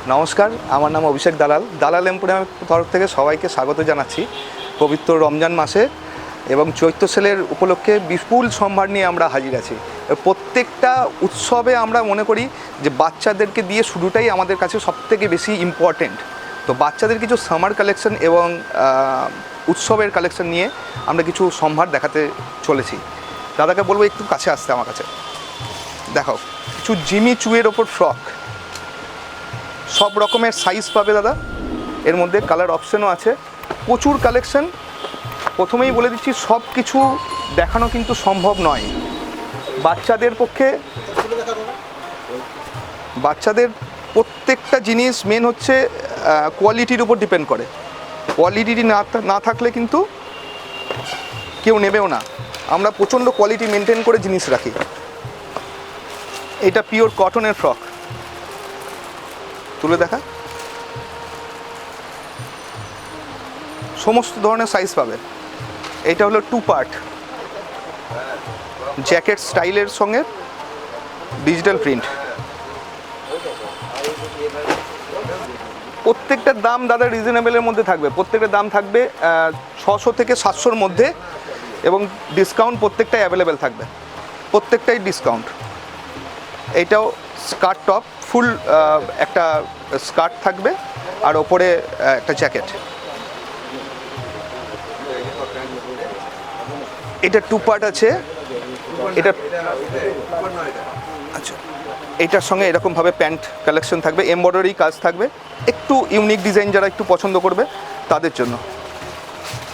নমস্কার, আমার নাম অভিষেক দালাল। দালাল এম্পোরিয়ামের তরফ থেকে সবাইকে স্বাগত জানাচ্ছি পবিত্র রমজান মাসে এবং চৈত্র সেলের উপলক্ষে বিপুল সম্ভার নিয়ে আমরা হাজির আছি। প্রত্যেকটা উৎসবে আমরা মনে করি যে বাচ্চাদেরকে দিয়ে শুরুটাই আমাদের কাছে সবথেকে বেশি ইম্পর্টেন্ট। তো বাচ্চাদের কিছু সামার কালেকশন এবং উৎসবের কালেকশন নিয়ে আমরা কিছু সম্ভার দেখাতে চলেছি। দাদাকে বলবো একটু কাছে আসতে আমার কাছে। দেখাও কিছু জিমি চুয়ের ওপর ফ্রক, সব রকমের সাইজ পাবে দাদা, এর মধ্যে কালার অপশানও আছে, প্রচুর কালেকশন। প্রথমেই বলে দিচ্ছি সব কিছু দেখানো কিন্তু সম্ভব নয়। বাচ্চাদের পক্ষে বাচ্চাদের প্রত্যেকটা জিনিস মেন হচ্ছে কোয়ালিটির উপর ডিপেন্ড করে। কোয়ালিটি না থাকলে কিন্তু কেউ নেবেও না। আমরা প্রচণ্ড কোয়ালিটি মেনটেন করে জিনিস রাখি। এটা পিওর কটনের ফ্রক, তুলে দেখা, সমস্ত ধরনের সাইজ পাবে। এটা হলো 2 পার্ট, জ্যাকেট স্টাইলের সঙ্গে ডিজিটাল প্রিন্ট। প্রত্যেকটার দাম দাদা রিজনেবলের মধ্যে থাকবে। প্রত্যেকটার দাম থাকবে 600 থেকে 700-র মধ্যে এবং ডিসকাউন্ট প্রত্যেকটাই অ্যাভেলেবেল থাকবে, প্রত্যেকটাই ডিসকাউন্ট। এইটাও স্কার্ট টপ, ফুল একটা স্কার্ট থাকবে আর ওপরে একটা জ্যাকেট। এটা 2 পার্ট আছে। এটা আচ্ছা, এইটার সঙ্গে এরকমভাবে প্যান্ট কালেকশন থাকবে, এমব্রয়ডারি কাজ থাকবে, একটু ইউনিক ডিজাইন যারা একটু পছন্দ করবে তাদের জন্য।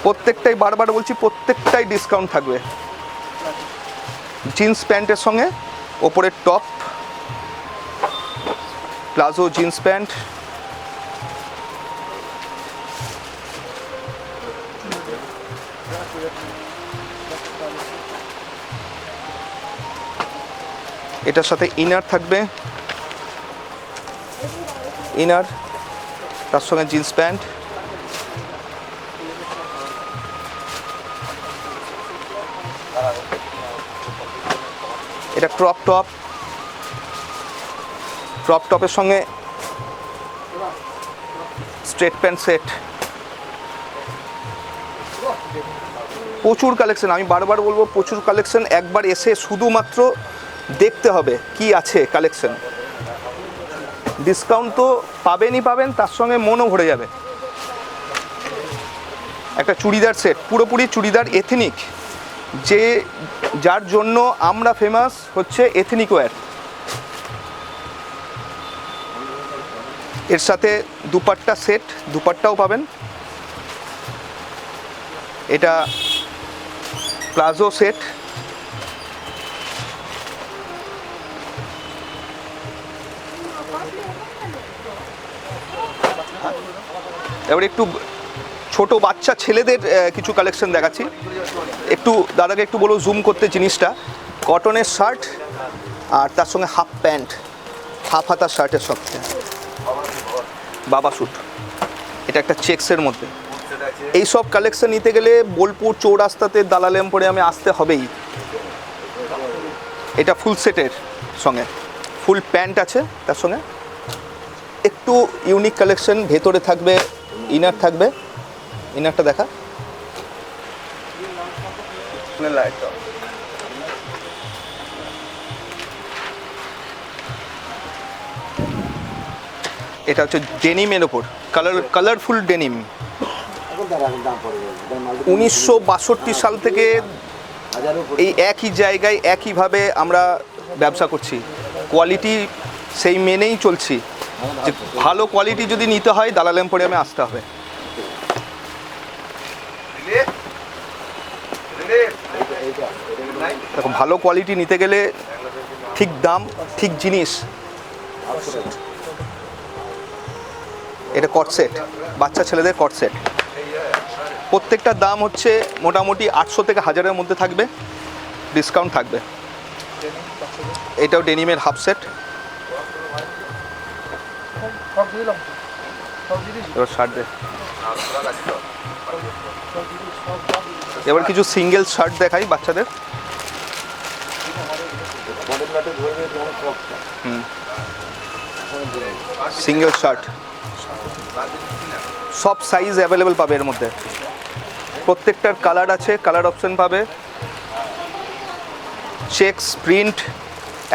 প্রত্যেকটাই, বারবার বলছি, প্রত্যেকটাই ডিসকাউন্ট থাকবে। জিন্স প্যান্টের সঙ্গে ওপরের টপ, প্লাজো জিন্স প্যান্ট, এটার সাথে ইনার থাকবে, ইনার তার সঙ্গে জিন্স প্যান্ট। এটা ক্রপ টপ, ক্রপ টপের সঙ্গে স্ট্রেট প্যান্ট সেট। প্রচুর কালেকশন, আমি বারবার বলবো প্রচুর কালেকশন। একবার এসে শুধুমাত্র দেখতে হবে কি আছে কালেকশন। ডিসকাউন্ট তো পাবেনই পাবেন, তার সঙ্গে মনও ভরে যাবে। একটা চুড়িদার সেট, পুরোপুরি চুড়িদার এথনিক, যার জন্য আমরা ফেমাস হচ্ছে এথনিক ওয়্যার। এর সাথে দুপাট্টা সেট, দুপাট্টাও পাবেন। এটা প্লাজো সেট, এবার একটু ছোট বাচ্চা ছেলেদের কিছু কালেকশন দেখাচ্ছি। একটু দাদাকে একটু বলো জুম করতে জিনিসটা। কটনের শার্ট আর তার সঙ্গে হাফ প্যান্ট, হাফ হাতা শার্টের সঙ্গে বাবা স্যুট। এটা একটা চেক্সের মধ্যে। এই সব কালেকশন নিতে গেলে বোলপুর চৌরাস্তাতে দালাল এম্পোরিয়ামে আসতে হবেই। এটা ফুল সেটের সঙ্গে ফুল প্যান্ট আছে, তার সঙ্গে একটু ইউনিক কালেকশন। ভেতরে থাকবে ইনার থাকবে, ইনারটা দেখা। এটা হচ্ছে ডেনিমের ওপর, কালারফুল ডেনিম। 1962 সাল থেকে এই একই জায়গায় একইভাবে আমরা ব্যবসা করছি। কোয়ালিটি সেই মেনেই চলছি যে ভালো কোয়ালিটি যদি নিতে হয় দালাল এম্পোরিয়ামে আসতে হবে। দেখো, ভালো কোয়ালিটি নিতে গেলে ঠিক দাম, ঠিক জিনিস। এটা কট সেট, বাচ্চা ছেলেদের কট সেট। প্রত্যেকটার দাম হচ্ছে মোটামুটি 800 থেকে 1000-এর মধ্যে থাকবে, ডিসকাউন্ট থাকবে। এটাও ডেনিমের হাফ সেট। এবার শার্ট দে, এবার কিছু সিঙ্গেল শার্ট দেখাই বাচ্চাদের। সিঙ্গেল শার্ট, সব সাইজ অ্যাভেলেবেল পাবে এর মধ্যে। প্রত্যেকটার কালার আছে, কালার অপশন পাবে। চেকস, প্রিন্ট,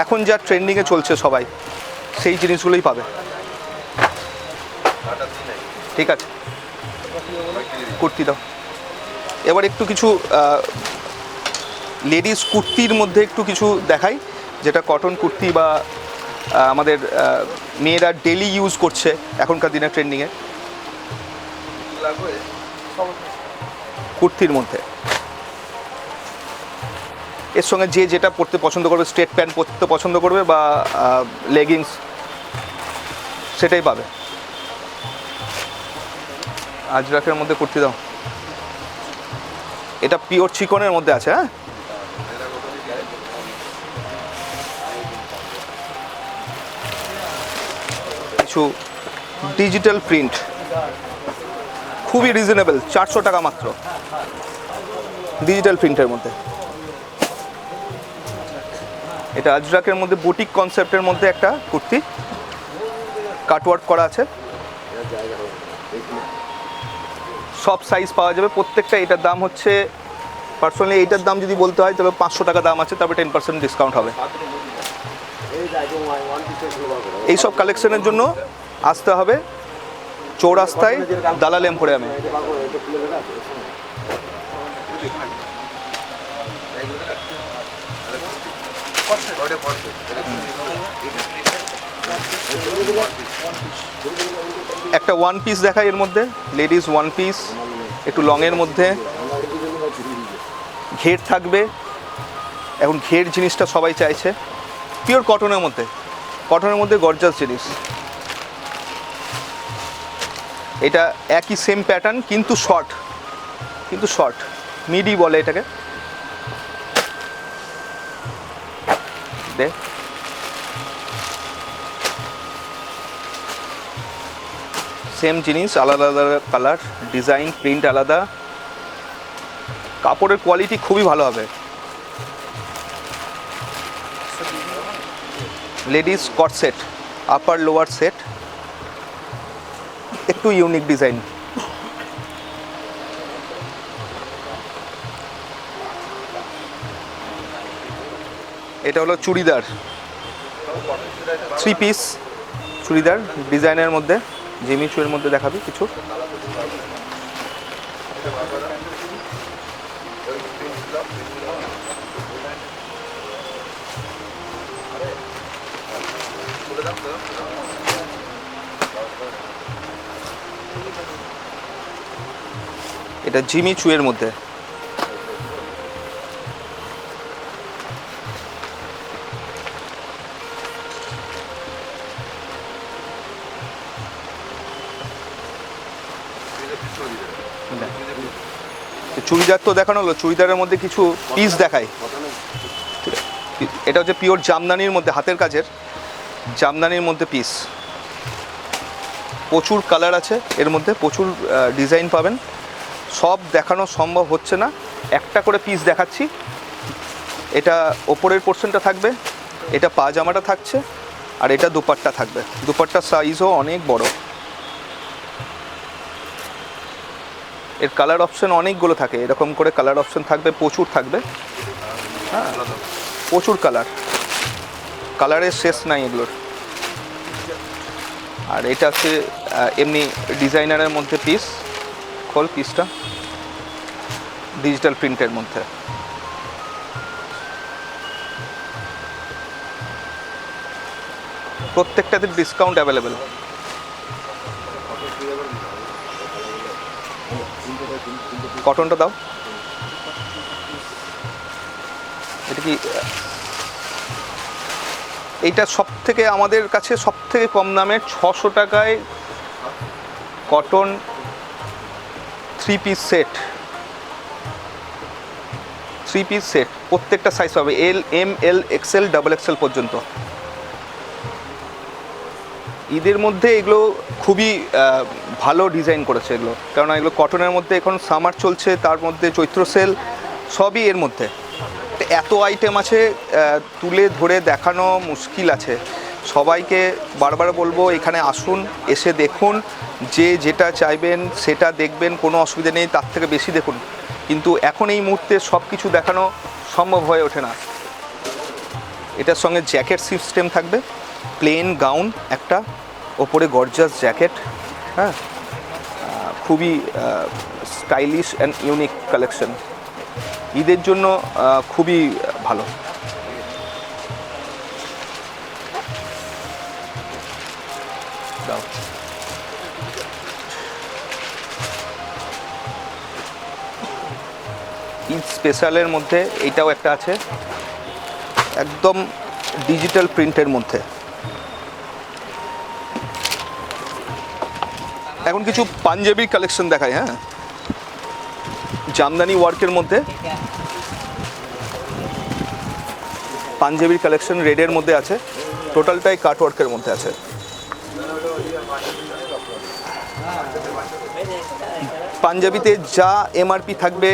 এখন যা ট্রেন্ডিংয়ে চলছে সবাই সেই জিনিসগুলোই পাবে। ঠিক আছে, কুর্তি দাও। এবার একটু কিছু লেডিস কুর্তির মধ্যে একটু কিছু দেখাই, যেটা কটন কুর্তি বা আমাদের মেয়েরা ডেলি ইউজ করছে এখনকার দিনে ট্রেন্ডিংয়ে। কুর্তির মধ্যে এর সঙ্গে যে যেটা পরতে পছন্দ করবে, স্ট্রেট প্যান্ট পরতে পছন্দ করবে বা লেগিংস, সেটাই পাবে। আজরাকের মধ্যে কুর্তি দাও। এটা পিওর চিকনের মধ্যে আছে। হ্যাঁ, কিছু ডিজিটাল প্রিন্ট, খুবই রিজনেবল, 400 টাকা মাত্র, ডিজিটাল প্রিন্টের মধ্যে। এটা আজরাকের মধ্যে বুটিক কনসেপ্টের মধ্যে একটা কুর্তি, কাটওয়ার্ক করা আছে, সব সাইজ পাওয়া যাবে প্রত্যেকটা। এটার দাম হচ্ছে, পার্সোনালি এইটার দাম যদি বলতে হয় তবে 500 টাকা দাম আছে, তবে 10% ডিসকাউন্ট হবে। এইসব কালেকশনের জন্য আসতে হবে চৌরাস্তায় দালাল এম্পোরিয়ামে। একটা ওয়ান পিস দেখাই এর মধ্যে, লেডিস ওয়ান পিস, একটু লংয়ের মধ্যে, ঘের থাকবে। এখন ঘের জিনিসটা সবাই চাইছে। পিওর কটনের মধ্যে, কটনের মধ্যে গর্জাস জিনিস। এটা একই সেম প্যাটার্ন কিন্তু শর্ট, মিডি বলে এটাকে। সেম জিনিস, আলাদা আলাদা কালার, ডিজাইন, প্রিন্ট আলাদা। কাপড়ের কোয়ালিটি খুবই ভালো হবে। লেডিস কট সেট, আপার লোয়ার সেট, একটু ইউনিক ডিজাইন। এটা হলো চুড়িদার, 3 পিস চুড়িদার ডিজাইনের মধ্যে, জিমিচুয়ের মধ্যে দেখাবি কিছু। এটা জিমিচুয়ের মধ্যে। চুড়িদার তো দেখানো হলো, চুড়িদারের মধ্যে কিছু পিস দেখাই। এটা হচ্ছে পিওর জামদানির মধ্যে, হাতের কাজের জামদানির মধ্যে পিস। প্রচুর কালার আছে এর মধ্যে, প্রচুর ডিজাইন পাবেন। সব দেখানো সম্ভব হচ্ছে না, একটা করে পিস দেখাচ্ছি। এটা ওপরের পোর্শনটা থাকবে, এটা পাজামাটা থাকছে, আর এটা দুপাট্টা থাকবে। দুপাট্টার সাইজও অনেক বড়। এর কালার অপশন অনেকগুলো থাকে, এরকম করে কালার অপশন থাকবে, প্রচুর থাকবে। হ্যাঁ, প্রচুর কালারের শেষ নাই এগুলোর। আর এটা হচ্ছে এমনি ডিজাইনারের মধ্যে পিস। খোল পিসটা, ডিজিটাল প্রিন্টের মধ্যে। প্রত্যেকটাতে ডিসকাউন্ট অ্যাভেলেবেল। কটনটা দাও। এটা কি, এইটা সব থেকে আমাদের কাছে সব থেকে কম দামে 600 টাকায় কটন 3 পিস সেট। প্রত্যেকটা সাইজ পাবে, এল, এম, এল, এক্সেল, ডাবল এক্সেল পর্যন্ত। ঈদের মধ্যে এগুলো খুবই ভালো ডিজাইন করেছে এগুলো, কেননা এগুলো কটনের মধ্যে। এখন সামার চলছে, তার মধ্যে চৈত্র সেল, সবই এর মধ্যে। এত আইটেম আছে, তুলে ধরে দেখানো মুশকিল আছে। সবাইকে বারবার বলবো এখানে আসুন, এসে দেখুন, যে যেটা চাইবেন সেটা দেখবেন, কোনো অসুবিধা নেই, তার থেকে বেশি দেখুন, কিন্তু এখন এই মুহূর্তে সব কিছু দেখানো সম্ভব হয়ে ওঠে না। এটার সঙ্গে জ্যাকেট সিস্টেম থাকবে, প্লেন গাউন একটা, ওপরে গর্জাস জ্যাকেট, হ্যাঁ, খুবই স্টাইলিশ অ্যান্ড ইউনিক কালেকশন, ঈদের জন্য খুবই ভালো। ঈদ স্পেশালের মধ্যে এইটাও একটা আছে, একদম ডিজিটাল প্রিন্টের মধ্যে। এখন কিছু পাঞ্জাবির কালেকশন দেখায়, হ্যাঁ, জামদানি ওয়ার্কের মধ্যে পাঞ্জাবির কালেকশন রেডের মধ্যে আছে, টোটালটাই কাট ওয়ার্কের মধ্যে আছে। পাঞ্জাবিতে যা এমআরপি থাকবে,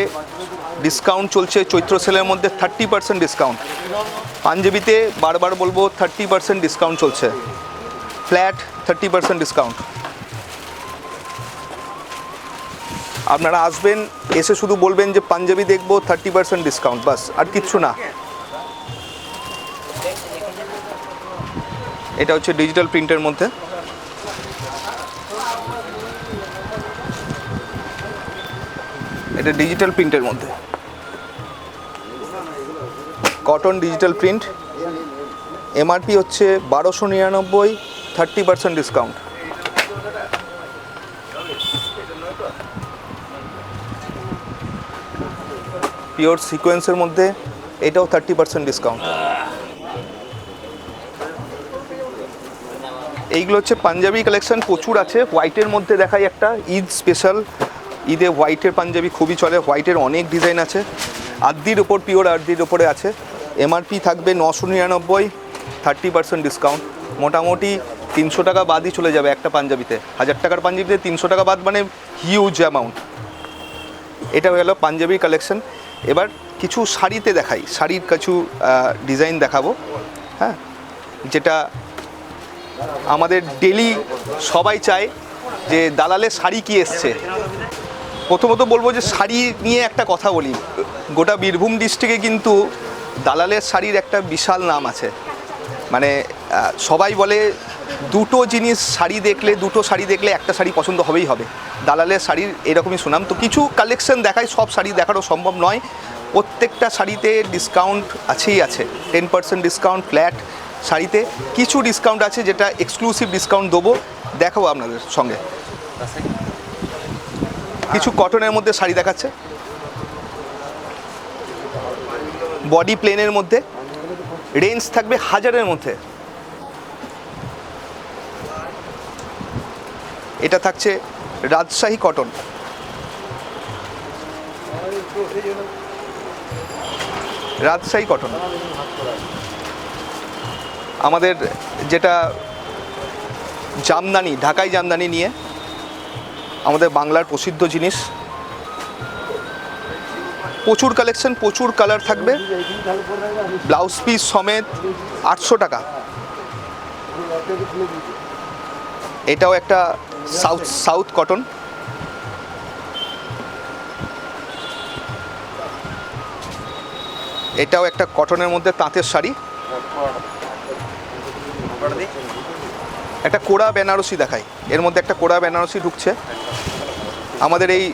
ডিসকাউন্ট চলছে চৈত্র সেলের মধ্যে 30% ডিসকাউন্ট। পাঞ্জাবিতে বারবার বলবো 30% ডিসকাউন্ট চলছে, ফ্ল্যাট 30% ডিসকাউন্ট। আপনারা আসবেন, এসে শুধু বলবেন যে পাঞ্জাবি দেখবো, 30% ডিসকাউন্ট, বাস, আর কিচ্ছু না। এটা হচ্ছে ডিজিটাল প্রিন্টের মধ্যে, এটা ডিজিটাল প্রিন্টের মধ্যে কটন ডিজিটাল প্রিন্ট, এমআরপি হচ্ছে 1299, 30% ডিসকাউন্ট। পিওর সিকোয়েন্সের মধ্যে এটাও 30% ডিসকাউন্ট। এইগুলো হচ্ছে পাঞ্জাবি কালেকশন, প্রচুর আছে। হোয়াইটের মধ্যে দেখাই একটা, ঈদ স্পেশাল, ঈদে হোয়াইটের পাঞ্জাবি খুবই চলে, হোয়াইটের অনেক ডিজাইন আছে, আর্দির ওপর, পিওর আর্দির ওপরে আছে। এমআরপি থাকবে 999, 30% ডিসকাউন্ট। মোটামুটি 300 টাকা বাদই চলে যাবে একটা পাঞ্জাবিতে, 1000 টাকার পাঞ্জাবিতে 300 টাকা বাদ মানে হিউজ অ্যামাউন্ট। এটা হয়ে গেল পাঞ্জাবি কালেকশন। এবার কিছু শাড়িতে দেখাই, শাড়ির কিছু ডিজাইন দেখাবো, হ্যাঁ, যেটা আমাদের ডেলি সবাই চায় যে দালালের শাড়ি কি এসছে। প্রথমত বলবো যে শাড়ি নিয়ে একটা কথা বলি, গোটা বীরভূম ডিস্ট্রিক্টে কিন্তু দালালের শাড়ির একটা বিশাল নাম আছে। মানে সবাই বলে দুটো শাড়ি দেখলে একটা শাড়ি পছন্দ হবেই হবে, দালালের শাড়ির এরকমই সুনাম। তো কিছু কালেকশন দেখাই, সব শাড়ি দেখানো সম্ভব নয়, প্রত্যেকটা শাড়িতে ডিসকাউন্ট আছেই আছে, 10% ডিসকাউন্ট ফ্ল্যাট। শাড়িতে কিছু ডিসকাউন্ট আছে, যেটা এক্সক্লুসিভ ডিসকাউন্ট দেবো, দেখাবো আপনাদের সঙ্গে। কিছু কটনের মধ্যে শাড়ি দেখাচ্ছে, বডি প্লেনের মধ্যে, রেঞ্জ থাকবে 1000-এর মধ্যে। এটা থাকছে রাজশাহী কটন, রাজশাহী কটন আমাদের যেটা জামদানি, ঢাকাই জামদানি নিয়ে আমাদের বাংলার প্রসিদ্ধ জিনিস, প্রচুর কালেকশন, প্রচুর কালার থাকবে, ব্লাউজ পিস সমেত 800 টাকা। এটাও একটা সাউথ কটন, এটাও একটা কটনের মধ্যে তাঁতের শাড়ি। একটা কোড়া বেনারসি দেখাই, এর মধ্যে একটা কোড়া বেনারসি ঢুকছে। আমাদের এই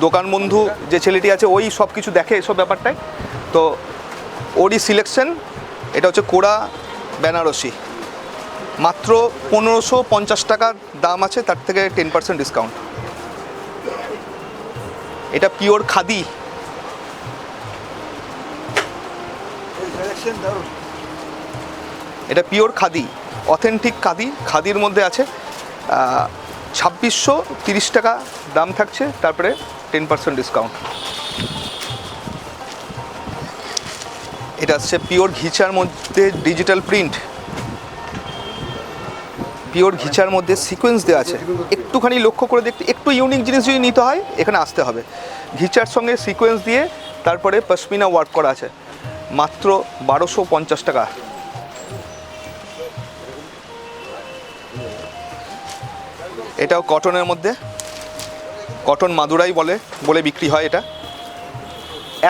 দোকান বন্ধু যে ছেলেটি আছে, ওই সব কিছু দেখে এসব ব্যাপারটায়, তো ওরই সিলেকশন। এটা হচ্ছে কোড়া বেনারসি, মাত্র 1550 টাকার দাম আছে, তার থেকে 10% ডিসকাউন্ট। এটা পিওর খাদি, এটা পিওর খাদি, অথেন্টিক খাদি, খাদির মধ্যে আছে। 2630 টাকা দাম থাকছে, তারপরে 10% ডিসকাউন্ট। এটা আসছে পিওর ঘিচার মধ্যে ডিজিটাল প্রিন্ট, পিওর ঘিচার মধ্যে সিকোয়েন্স দেওয়া আছে। একটুখানি লক্ষ্য করে দেখতে, একটু ইউনিক জিনিস যদি নিতে হয় এখানে আসতে হবে। ঘিচার সঙ্গে সিকোয়েন্স দিয়ে তারপরে পশমিনা ওয়ার্ক করা আছে, মাত্র 1250 টাকা। এটাও কটনের মধ্যে, কটন মাদুরাই বলে বিক্রি হয়। এটা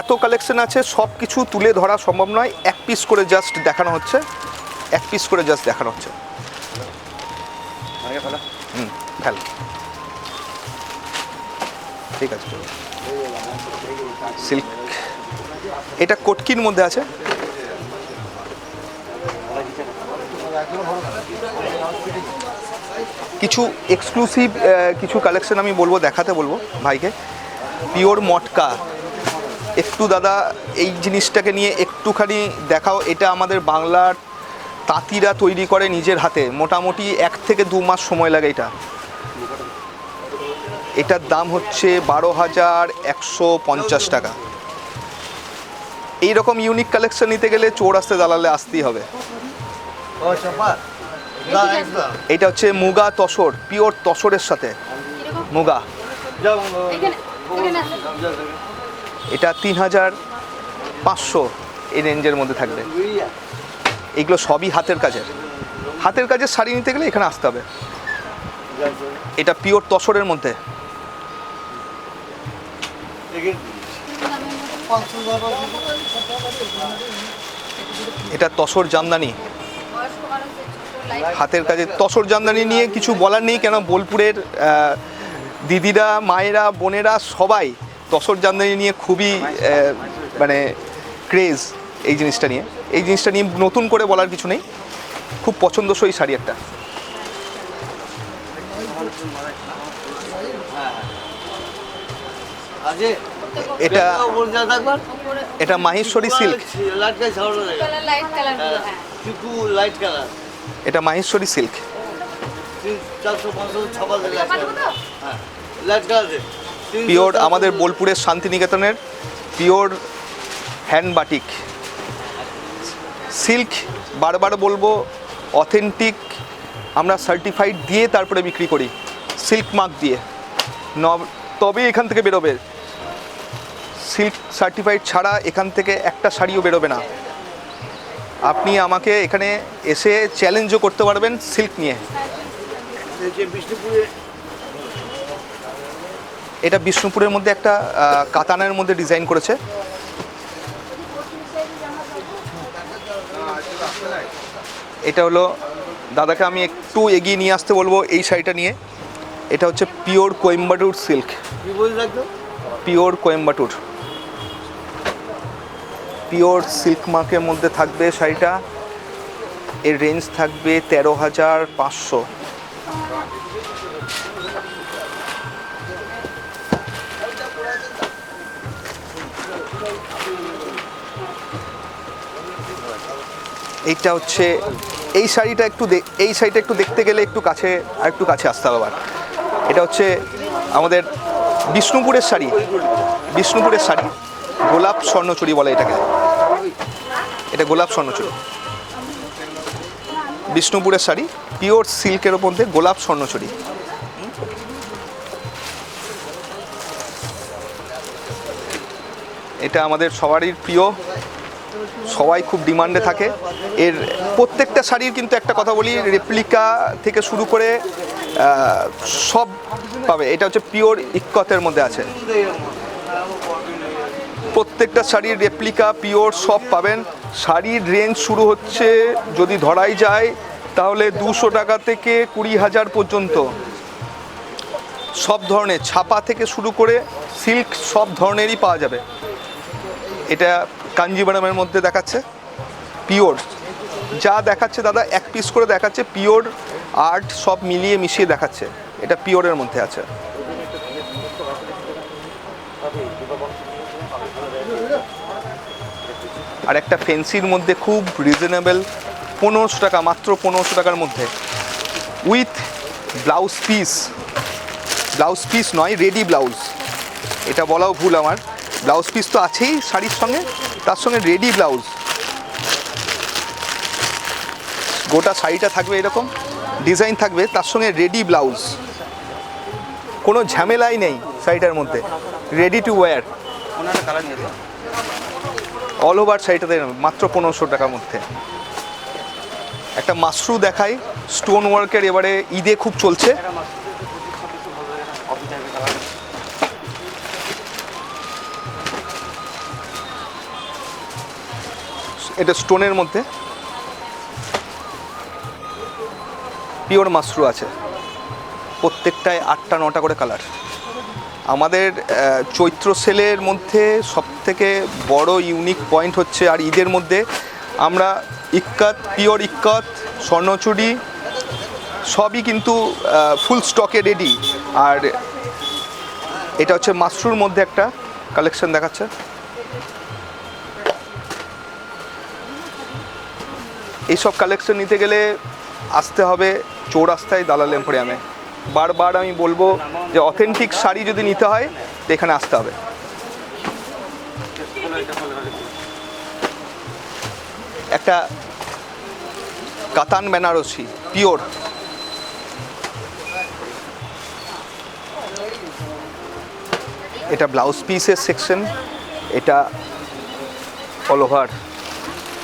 এত কালেকশন আছে, সব কিছু তুলে ধরা সম্ভব নয়। এক পিস করে জাস্ট দেখানো হচ্ছে, এক পিস করে জাস্ট দেখানো হচ্ছে। ফেল, ঠিক আছে। সিল্ক, এটা কটকির মধ্যে আছে। কিছু এক্সক্লুসিভ কিছু কালেকশন আমি দেখাতে বলবো ভাইকে। পিওর মটকা, একটু দাদা এই জিনিসটাকে নিয়ে একটুখানি দেখাও। এটা আমাদের বাংলার তাঁতিরা তৈরি করে নিজের হাতে, মোটামুটি 1 থেকে 2 মাস সময় লাগে। এটার দাম হচ্ছে 12,150 টাকা। এইরকম ইউনিক কালেকশন নিতে গেলে চৌরাস্তা দালালে আসতেই হবে। এটা হচ্ছে মুগা তসর, পিওর তসরের সাথে মুগা। এটা 3,500 এই রেঞ্জের মধ্যে থাকবে। এগুলো সবই হাতের কাজের শাড়ি নিতে গেলে এখানে আসতে হবে। এটা পিওর তসরের মধ্যে। এটা তসর জামদানি, হাতের কাজে তসর জামদানি নিয়ে কিছু বলার নেই, কেন বোলপুরের দিদিরা, মায়েরা, বোনেরা সবাই তসর জামদানি নিয়ে খুবই মানে ক্রেজ। এই জিনিসটা নিয়ে নতুন করে বলার কিছু নেই, খুব পছন্দসই শাড়ি একটা। এটা মাহেশ্বরী সিল্ক, এটা মাহেশ্বরী সিল্ক। পিওর আমাদের বোলপুরের শান্তিনিকেতনের পিওর হ্যান্ড বাটিক সিল্ক। বারবার বলবো, অথেন্টিক আমরা সার্টিফাইড দিয়ে তারপরে বিক্রি করি, সিল্ক মার্ক দিয়ে, তবে এখান থেকে বেরোবে। সিল্ক সার্টিফাইড ছাড়া এখান থেকে একটা শাড়িও বেরোবে না। আপনি আমাকে এখানে এসে চ্যালেঞ্জও করতে পারবেন সিল্ক নিয়ে। এটা বিষ্ণুপুরের মধ্যে একটা কাতানের মধ্যে ডিজাইন করেছে। এটা হলো, দাদাকে আমি একটু এগিয়ে নিয়ে আসতে বলবো এই শাড়িটা নিয়ে। এটা হচ্ছে pure Coimbatore silk, pure Coimbatore, pure silk মার্কের মধ্যে থাকবে শাড়িটা। এর রেঞ্জ থাকবে 13,500। এইটা হচ্ছে এই শাড়িটা একটু দেখতে গেলে একটু কাছে আসতে হবে আবার। এটা হচ্ছে আমাদের বিষ্ণুপুরের শাড়ি, গোলাপ স্বর্ণচুরি বলে এটাকে। এটা গোলাপ স্বর্ণচুরি, বিষ্ণুপুরের শাড়ি, পিওর সিল্কের মধ্যে গোলাপ স্বর্ণচুরি। এটা আমাদের সবারই প্রিয়, সবাই খুব ডিমান্ডে থাকে। এর প্রত্যেকটা শাড়ির কিন্তু একটা কথা বলি, রেপ্লিকা থেকে শুরু করে সব পাবে। এটা হচ্ছে পিওর ইক্কতের মধ্যে আছে, প্রত্যেকটা শাড়ির রেপ্লিকা পিওর সব পাবেন। শাড়ির রেঞ্জ শুরু হচ্ছে, যদি ধরাই যায় তাহলে 200 টাকা থেকে 20,000 পর্যন্ত। সব ধরনের ছাপা থেকে শুরু করে সিল্ক সব ধরনেরই পাওয়া যাবে। এটা কাঞ্জিভারমের মধ্যে দেখাচ্ছে, পিওর যা দেখাচ্ছে দাদা, এক পিস করে দেখাচ্ছে, পিওর আর্ট সব মিলিয়ে মিশিয়ে দেখাচ্ছে। এটা পিওরের মধ্যে আছে। আর একটা ফেন্সির মধ্যে খুব রিজনেবল, 1500 টাকা, মাত্র 1500 টাকার মধ্যে, উইথ ব্লাউজ পিস নয়, রেডি ব্লাউজ। এটা বলাও ভুল আমার, ব্লাউজ পিস তো আছেই শাড়ির সঙ্গে, তার সঙ্গে রেডি ব্লাউজ। গোটা শাড়িটা থাকবে এরকম ডিজাইন থাকবে, তার সঙ্গে রেডি ব্লাউজ, কোনো ঝামেলাই নেই শাড়িটার মধ্যে, ready to wear. All over শাড়িটাতে মাত্র 1500 টাকার মধ্যে। একটা মাশরু দেখাই, স্টোন ওয়ার্কের, এবারে ঈদে খুব চলছে। এটা স্টোনের মধ্যে পিওর মাশরু আছে, প্রত্যেকটায় 8টা 9টা করে কালার। আমাদের চৈত্র সেলের মধ্যে সবথেকে বড় ইউনিক পয়েন্ট হচ্ছে, আর ঈদের মধ্যে আমরা ইক্কাত, পিওর ইক্কাত, স্বর্ণচুড়ি সবই কিন্তু ফুল স্টকে রেডি। আর এটা হচ্ছে মাশরুর মধ্যে একটা কালেকশন দেখাচ্ছে। এইসব কালেকশন নিতে গেলে আসতে হবে চৌরাস্তায় দালাল এম্পোরিয়ামে। বারবার আমি বলবো যে অথেন্টিক শাড়ি যদি নিতে হয় তো এখানে আসতে হবে। একটা কাতান বেনারসি পিওর, এটা ব্লাউজ পিসের সেকশন, এটা অল ওভার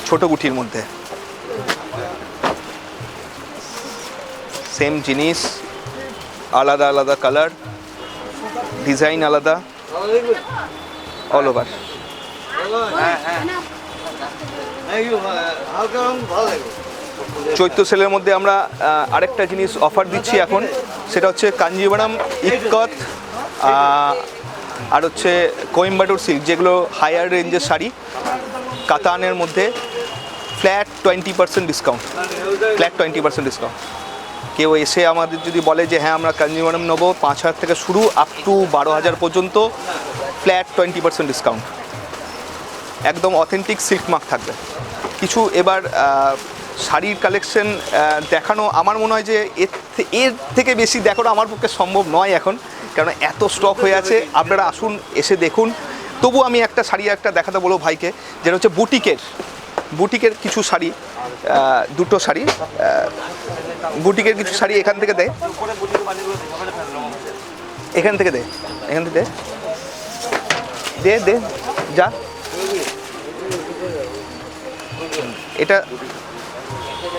ছোট গুটির মধ্যে সেম জিনিস, আলাদা আলাদা কালার, ডিজাইন আলাদা, অল ওভার। চৈত্র সেলের মধ্যে আমরা আরেকটা জিনিস অফার দিচ্ছি এখন, সেটা হচ্ছে কাঞ্জিভারাম, ইক্কত আর হচ্ছে কোয়েম্বাটুর সিল্ক, যেগুলো হায়ার রেঞ্জের শাড়ি, কাতানের মধ্যে ফ্ল্যাট 20% ডিসকাউন্ট, ফ্ল্যাট 20% ডিসকাউন্ট। কেউ এসে আমাদের যদি বলে যে হ্যাঁ আমরা কাঞ্জিভারাম নেবো, 5,000 থেকে শুরু আপ টু 12,000 পর্যন্ত, ফ্ল্যাট 20% ডিসকাউন্ট, একদম অথেন্টিক সিল্ক মার্ক থাকবে। কিছু এবার শাড়ির কালেকশন দেখানো আমার মনে হয় যে এর থেকে বেশি দেখানো আমার পক্ষে সম্ভব নয় এখন, কারণ এত স্টক হয়ে আছে। আপনারা আসুন, এসে দেখুন। তবু আমি একটা শাড়ি একটা দেখাতে বলবো ভাইকে, যেটা হচ্ছে বুটিকের কিছু শাড়ি, দুটো শাড়ি, বুটিকের কিছু শাড়ি এখান থেকে দেয়, এখান থেকে দে যা।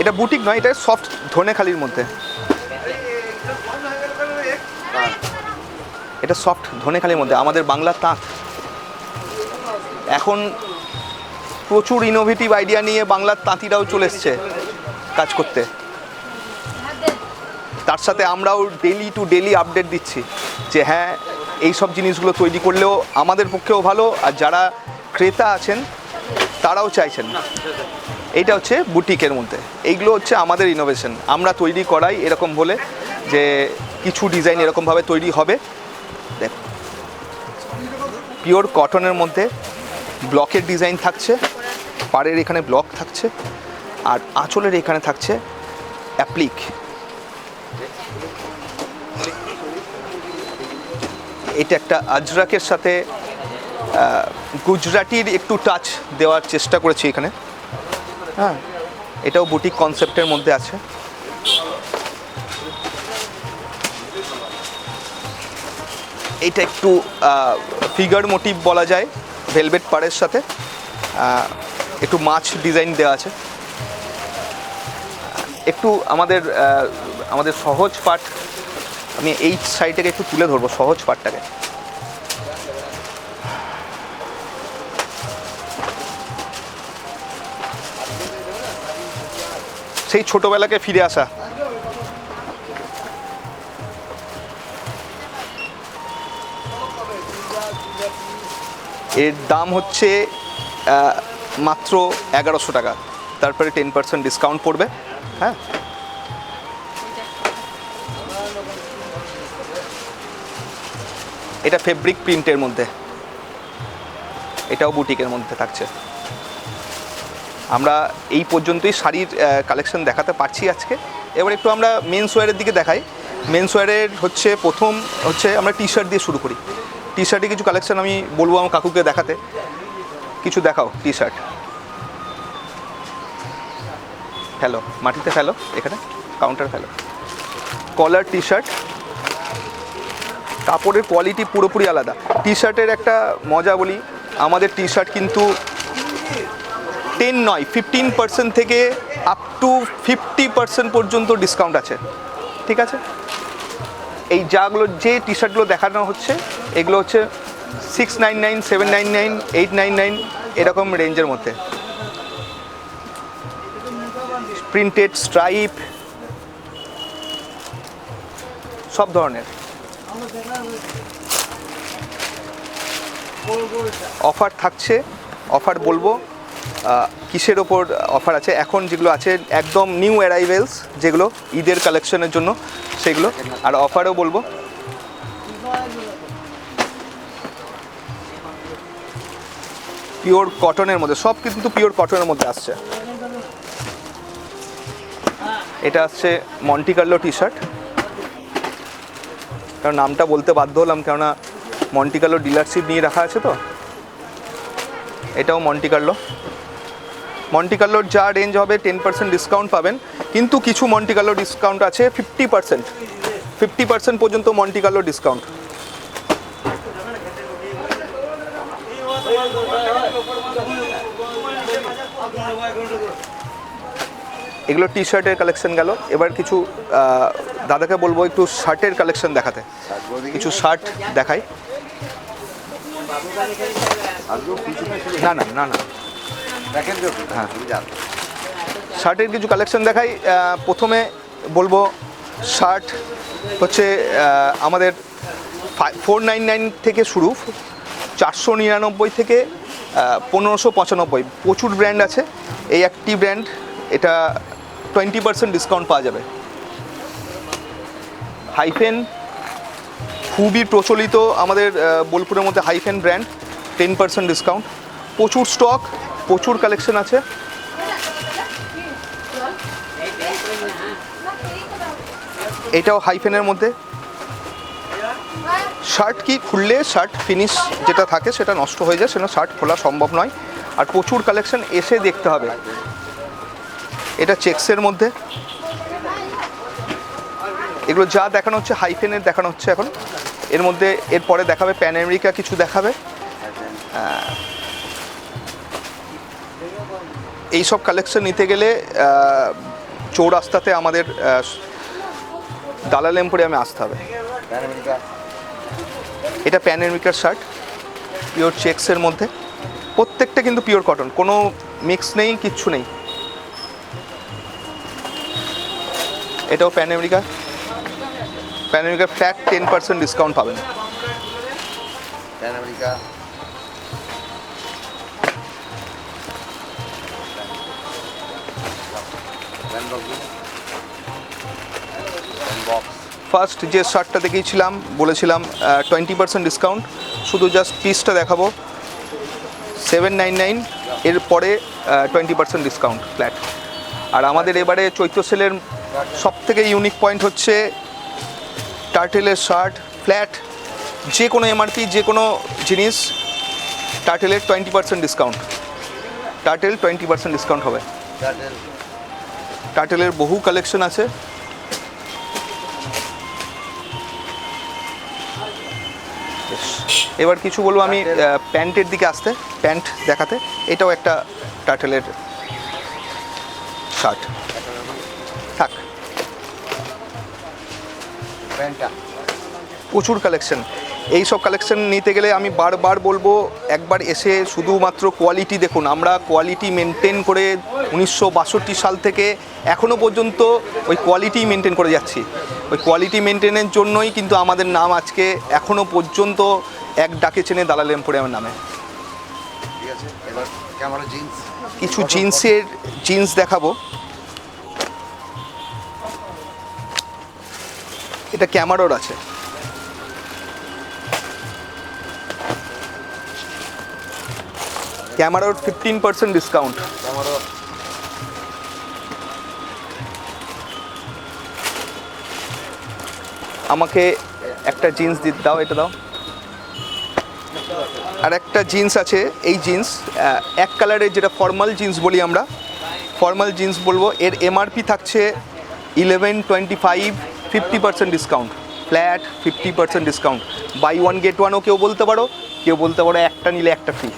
এটা বুটিক নয়, এটা সফট ধনেখালির মধ্যে, এটা সফট ধনেখালির মধ্যে আমাদের বাংলার তাঁত। এখন প্রচুর ইনোভেটিভ আইডিয়া নিয়ে বাংলার তাঁতিরাও চলে এসছে কাজ করতে। তার সাথে আমরাও ডেলি টু ডেলি আপডেট দিচ্ছি যে হ্যাঁ এই সব জিনিসগুলো তৈরি করলেও আমাদের পক্ষেও ভালো, আর যারা ক্রেতা আছেন তারাও চাইছেন। এইটা হচ্ছে বুটিকের মধ্যে, এইগুলো হচ্ছে আমাদের ইনোভেশন, আমরা তৈরি করাই এরকম বলে যে কিছু ডিজাইন এরকমভাবে তৈরি হবে। দেখো পিওর কটনের মধ্যে ব্লকের ডিজাইন থাকছে, পাড়ের এখানে ব্লক থাকছে, আর আঁচলের এখানে থাকছে অ্যাপ্লিক। এটা একটা আজরাকের সাথে গুজরাটির একটু টাচ দেওয়ার চেষ্টা করেছি এখানে। হ্যাঁ, এটাও বুটিক কনসেপ্টের মধ্যে আছে। এটা একটু ফিগার মোটিভ বলা যায়, ভেলভেট পাড়ের সাথে একটু মাছ ডিজাইন দেওয়া আছে। একটু আমাদের সহজ পাট, আমি এই সাইডটাকে একটু তুলে ধরবো, সহজ পাটটাকে। সেই ছোটবেলাকে ফিরে আসা। এর দাম হচ্ছে মাত্র 1100 টাকা, তারপরে 10% ডিসকাউন্ট পড়বে। হ্যাঁ, এটা ফেব্রিক প্রিন্টের মধ্যে, এটাও বুটিকের মধ্যে থাকছে। আমরা এই পর্যন্তই শাড়ির কালেকশন দেখাতে পারছি আজকে। এবার একটু আমরা মেন্স ওয়্যারের দিকে দেখাই। মেন্স ওয়্যারের প্রথম হচ্ছে আমরা টি শার্ট দিয়ে শুরু করি। টি শার্টে কিছু কালেকশন আমি বলবো আমার কাকুকে দেখাতে। কিছু দেখাও টি শার্ট, ফেলো মাটিতে, ফেলো এখানে কাউন্টার, ফেলো। কলার টি শার্ট, কাপড়ের কোয়ালিটি পুরোপুরি আলাদা। টি শার্টের একটা মজা বলি, আমাদের টি শার্ট কিন্তু 10 নয় 15% থেকে আপ টু 50% পর্যন্ত ডিসকাউন্ট আছে। ঠিক আছে, এই যে টি শার্টগুলো দেখানো হচ্ছে এগুলো হচ্ছে 699, 799, 899 এরকম রেঞ্জের মধ্যে। প্রিন্টেড স্ট্রাইপ সব ধরনের। অফার থাকছে, অফার বলবো কিসের ওপর অফার আছে এখন, যেগুলো আছে একদম নিউ অ্যারাইভেলস, যেগুলো ঈদের কালেকশনের জন্য সেগুলো। আর অফারও বলবো, পিওর কটনের মধ্যে, সব কিন্তু পিওর কটনের মধ্যে আসছে। এটা আসছে মন্টি কার্লো টি শার্ট, কারণ নামটা বলতে বাধ্য হলাম, কেননা মন্টি কার্লো ডিলারশিপ নিয়ে রাখা আছে তো। এটাও মন্টি কার্লো। মন্টি কার্লোর যা রেঞ্জ হবে 10% ডিসকাউন্ট পাবেন, কিন্তু কিছু মন্টি কার্লো ডিসকাউন্ট আছে 50% পর্যন্ত মন্টি কার্লো ডিসকাউন্ট। এগুলো টি শার্টের কালেকশন গেল। এবার কিছু দাদাকে বলবো একটু শার্টের কালেকশন দেখাতে, কিছু শার্ট দেখাই। না না না না হ্যাঁ, শার্টের কিছু কালেকশন দেখাই। প্রথমে বলবো শার্ট হচ্ছে আমাদের 499 থেকে শুরু, 499 থেকে 1595, প্রচুর ব্র্যান্ড আছে। এই একটি ব্র্যান্ড, এটা 20% ডিসকাউন্ট পাওয়া যাবে। হাইফেন খুবই প্রচলিত আমাদের বোলপুরের মধ্যে, হাইফেন ব্র্যান্ড, 10% ডিসকাউন্ট। প্রচুর স্টক, প্রচুর কালেকশন আছে। এটাও হাইফেনের মধ্যে। শার্ট কি খুললে শার্ট ফিনিশ যেটা থাকে সেটা নষ্ট হয়ে যায়, সেটা শার্ট খোলা সম্ভব নয়। আর প্রচুর কালেকশন, এসে দেখতে হবে। এটা চেক্সের মধ্যে, এগুলো যা দেখানো হচ্ছে হাইফেনের দেখানো হচ্ছে এখন। এর মধ্যে এরপরে দেখাবে প্যান আমেরিকা, কিছু দেখাবে। এইসব কালেকশন নিতে গেলে চৌরাস্তাতে আমাদের দালাল এম্পোরিয়ামে আসতে হবে। এটা প্যান আমেরিকার শার্ট, পিওর চেক্সের মধ্যে, প্রত্যেকটা কিন্তু পিওর কটন, কোনো মিক্স নেই, কিচ্ছু নেই। এটাও pan America, pan America flat 10% discount পাবেন। প্যান আমেরিকা ফার্স্ট যে শার্টটা দেখিয়েছিলাম, বলেছিলাম 20% ডিসকাউন্ট, শুধু জাস্ট পিসটা দেখাবো। 799, এরপরে 20% ডিসকাউন্ট ফ্ল্যাট। আর আমাদের এবারে চৈত্র সেলের সবথেকে ইউনিক পয়েন্ট হচ্ছে টার্টেলের শার্ট ফ্ল্যাট, যে কোনো এমআরপি, যে কোনো জিনিস টার্টেলের 20% ডিসকাউন্ট। টার্টেল 20% ডিসকাউন্ট হবে। টার্টেলের বহু কালেকশন আছে। এবার কিছু বলবো আমি প্যান্টের দিকে আসতে, প্যান্ট দেখাতে। এটাও একটা টার্টেলের শার্ট। থাক, প্রচুর কালেকশন। এই সব কালেকশন নিতে গেলে আমি বারবার বলবো, একবার এসে শুধুমাত্র কোয়ালিটি দেখুন। আমরা কোয়ালিটি মেনটেন করে 1962 সাল থেকে এখনও পর্যন্ত ওই কোয়ালিটি মেনটেন করে যাচ্ছি। ওই কোয়ালিটি মেনটেনের জন্যই কিন্তু আমাদের নাম আজকে এখনও পর্যন্ত এক ডাকে চেনে দালাল এম্পোরিয়ামের নামে। ঠিক আছে, এবার ক্যামেরা জিন্স, কিছু জিন্স দেখাবো। এটা ক্যামারোর আছে। ক্যামারোর 15% ডিসকাউন্ট। আমাকে একটা জিন্স দাও, এটা দাও। আর একটা জিন্স আছে, এই জিন্স এক কালারের, যেটা ফর্মাল জিন্স বলি আমরা, ফর্মাল জিন্স বলবো। এর এমআরপি থাকছে 1125, 50% discount, flat 50% discount. Buy one get ওয়ানও কেউ বলতে পারো, কেউ বলতে পারো একটা নিলে একটা ফ্রি।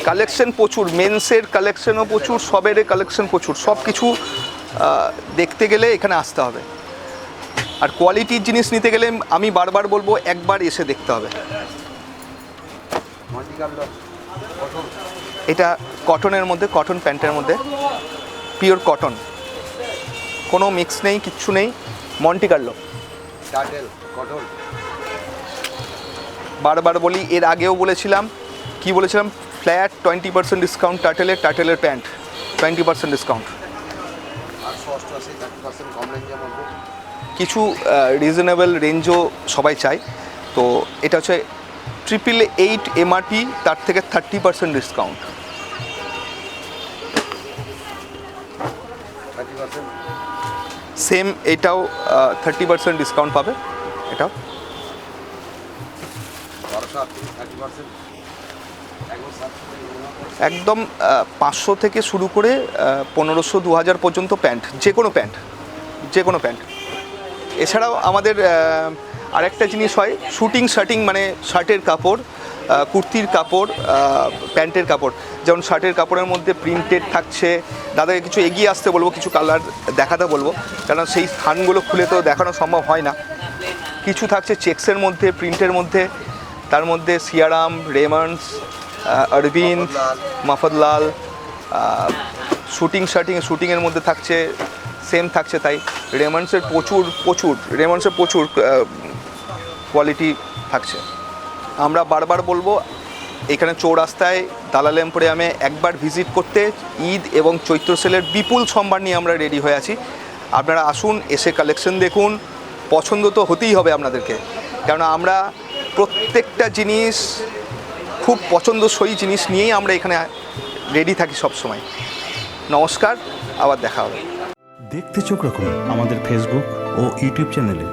কালেকশন প্রচুর, মেন্সের কালেকশনও প্রচুর, সবের কালেকশন প্রচুর। সব কিছু দেখতে গেলে এখানে আসতে হবে। আর কোয়ালিটির জিনিস নিতে গেলে আমি বারবার বলবো, একবার এসে দেখতে হবে। এটা কটনের মধ্যে, কটন প্যান্টের মধ্যে, পিওর কটন, কোনো মিক্স নেই, কিচ্ছু নেই, মন্টি কার্লো। বারবার বলি, এর আগেও বলেছিলাম, কি বলেছিলাম, ফ্ল্যাট 20% ডিসকাউন্ট টার্টেলের প্যান্ট 20% ডিসকাউন্ট। কিছু রিজনেবল রেঞ্জও সবাই চায়, তো এটা হচ্ছে 888 এমআরপি, তার থেকে 30% ডিসকাউন্ট। সেম এটাও 30% ডিসকাউন্ট পাবে। এটাও একদম 500 থেকে শুরু করে 1500 2000 পর্যন্ত প্যান্ট, যে কোনো প্যান্ট। এছাড়াও আমাদের আরেকটা জিনিস হয়, শার্টিং, মানে শার্টের কাপড়, কুর্তির কাপড়, প্যান্টের কাপড়। যেমন শার্টের কাপড়ের মধ্যে প্রিন্টেড থাকছে, দাদাকে কিছু এগিয়ে আসতে বলবো, কিছু কালার দেখাতে বলবো, কারণ সেই স্থানগুলো খুলে তো দেখানো সম্ভব হয় না। কিছু থাকছে চেক্সের মধ্যে, প্রিন্টের মধ্যে, তার মধ্যে সিয়ারাম, রেমন্ডস, অরবিন্দ, মফদলাল। শুটিংয়ের মধ্যে থাকছে, সেম থাকছে তাই। রেমন্ডসের প্রচুর কোয়ালিটি থাকছে। আমরা বারবার বলবো, এখানে চৌরাস্তায় দালাল এম্পোরিয়ামে একবার ভিজিট করতে। ঈদ এবং চৈত্র সেলের বিপুল সম্ভার নিয়ে আমরা রেডি হয়ে আছি। আপনারা আসুন, এসে কালেকশন দেখুন, পছন্দ তো হতেই হবে আপনাদেরকে, কারণ আমরা প্রত্যেকটা জিনিস খুব পছন্দসই জিনিস নিয়েই আমরা এখানে রেডি থাকি সব সময়। নমস্কার, আবার দেখা হবে। দেখতে চোখ রাখুন আমাদের ফেসবুক ও ইউটিউব চ্যানেলে।